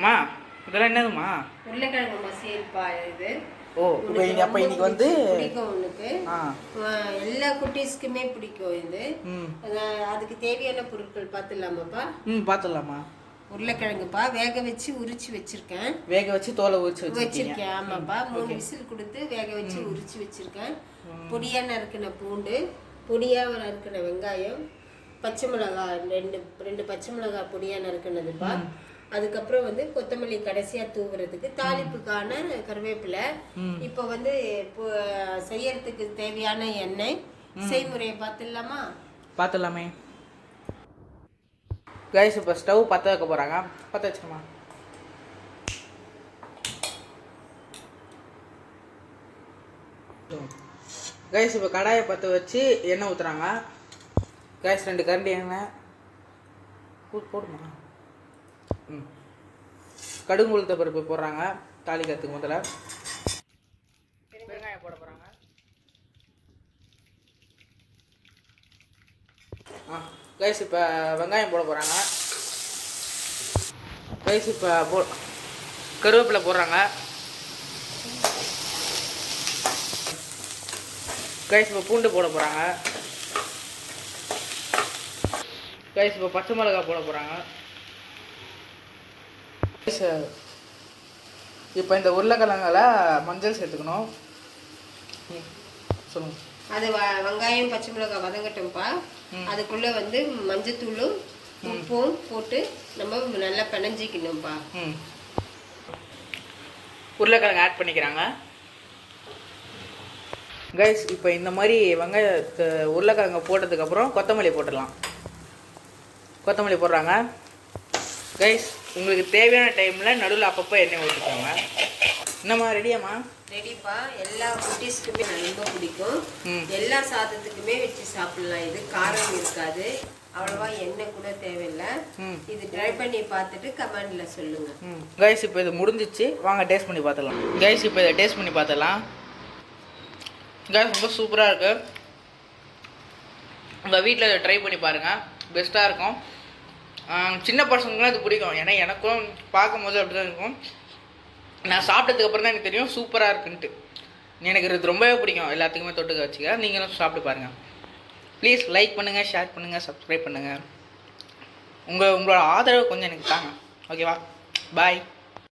மா இதெல்லாம் என்னதுமா? உருளைக்கிழங்கு மசியல்ப்பா இது. ஓ அப்போ இன்னைக்கு வந்து பிடிக்கும் உனக்கு. எல்லா குட்டீஸ்க்குமே பிடிக்கும் இது. அதுக்கு தேவையான பொருட்கள் பார்த்துடலாமாப்பா? பார்த்துடலாமா. உருளைக்கிழங்குப்பா வேக வச்சு உரிச்சு வச்சிருக்கேன். வேக வச்சு தோலை உரிச்சு வச்சிருக்கேன். ஆமாப்பா 3 விசில் கொடுத்து வேக வச்சு உரிச்சு வச்சிருக்கேன். பொடியா நறுக்கின பூண்டு, பொடியா நறுக்கின வெங்காயம், பச்சை மிளகாய் ரெண்டு பச்சை மிளகாய் பொடியா நறுக்கினதுப்பா. அதுக்கப்புறம் வந்து கொத்தமல்லி கடைசியா தூவுறதுக்கு, தாளிப்புக்கான கருவேப்பிலை. இப்போ வந்து செய்யறதுக்கு தேவையான எண்ணெய். செய்முறையை பார்த்துடலாமா? பார்த்துடலாமே. கைஸ் இப்போ ஸ்டவ் பற்ற வைக்க போகிறாங்க. பற்ற வச்சுக்கோமா. கைஸ் இப்போ கடாயை பற்ற வச்சு எண்ணெய் ஊற்றுறாங்க. கைஸ் 2 கரண்டி எண்ணெய் போடுமா. கடுகு உளுத்த பருப்பு போடுறாங்க தாளிக்கிறதுக்கு. முதல்ல வெங்காயம் போட போகிறாங்க. கைஸ் இப்போ வெங்காயம் போட போகிறாங்க. கைஸ் இப்போ கருவேப்பிலை போடுறாங்க. கைஸ் இப்போ பூண்டு போட போகிறாங்க. கைஸ் இப்போ பச்சை மிளகாய் போட போகிறாங்க. இப்போ இந்த உருளைக்கிழங்குல மஞ்சள் சேர்த்துக்கணும். சொல்லுங்க. அது வெங்காயம் பச்சை மிளகாய் வதங்கட்டும்ப்பா. அதுக்குள்ள வந்து மஞ்சத்தூளும் உப்பும் போட்டு நம்ம நல்லா பிணைஞ்சிக்கணும்ப்பா. உருளைக்கிழங்கு ஆட் பண்ணிக்கிறாங்க. கைஸ் இப்போ இந்த மாதிரி வெங்காயத்தை உருளைக்கிழங்கு போட்டதுக்கப்புறம் கொத்தமல்லி போட்டுடலாம். கொத்தமல்லி போடுறாங்க. கைஸ் உங்களுக்கு தேவையான டைமில் நடுவில் அப்பப்போ எண்ணெய் ஊற்றிக்கோங்க. என்னம்மா ரெடியாம்மா? ரெடிப்பா. எல்லா குட்டீஸ்க்குமே ரொம்ப பிடிக்கும். எல்லா சாதத்துக்குமே வச்சு சாப்பிடலாம். இது காரம் இருக்காது, அவ்வளவா எண்ணெய் கூட தேவையில்லை. இது ட்ரை பண்ணி பார்த்துட்டு கமெண்ட்ல சொல்லுங்க. கைஸ் இப்போ இது முடிஞ்சிச்சு, வாங்க டேஸ்ட் பண்ணி பார்த்துடலாம். கைஸ் இப்போ இதை டேஸ்ட் பண்ணி பார்த்துடலாம். கைஸ் ரொம்ப சூப்பராக இருக்குது. உங்கள் வீட்டில் இதை ட்ரை பண்ணி பாருங்கள், பெஸ்ட்டாக இருக்கும். சின்ன பசங்களுக்குலாம் இது பிடிக்கும். ஏன்னா எனக்கும் பார்க்கும்போது அப்படி தான் இருக்கும். நான் சாப்பிட்டதுக்கப்புறம் தான் எனக்கு தெரியும் சூப்பராக இருக்குன்ட்டு. எனக்கு இது ரொம்பவே பிடிக்கும். எல்லாத்துக்குமே தொட்டுக்க வச்சுக்க. நீங்களும் சாப்பிட்டு பாருங்கள். ப்ளீஸ் லைக் பண்ணுங்கள், ஷேர் பண்ணுங்கள், சப்ஸ்கிரைப் பண்ணுங்கள். உங்களோட ஆதரவு கொஞ்சம் எனக்கு தாங்க. ஓகேவா? பாய்.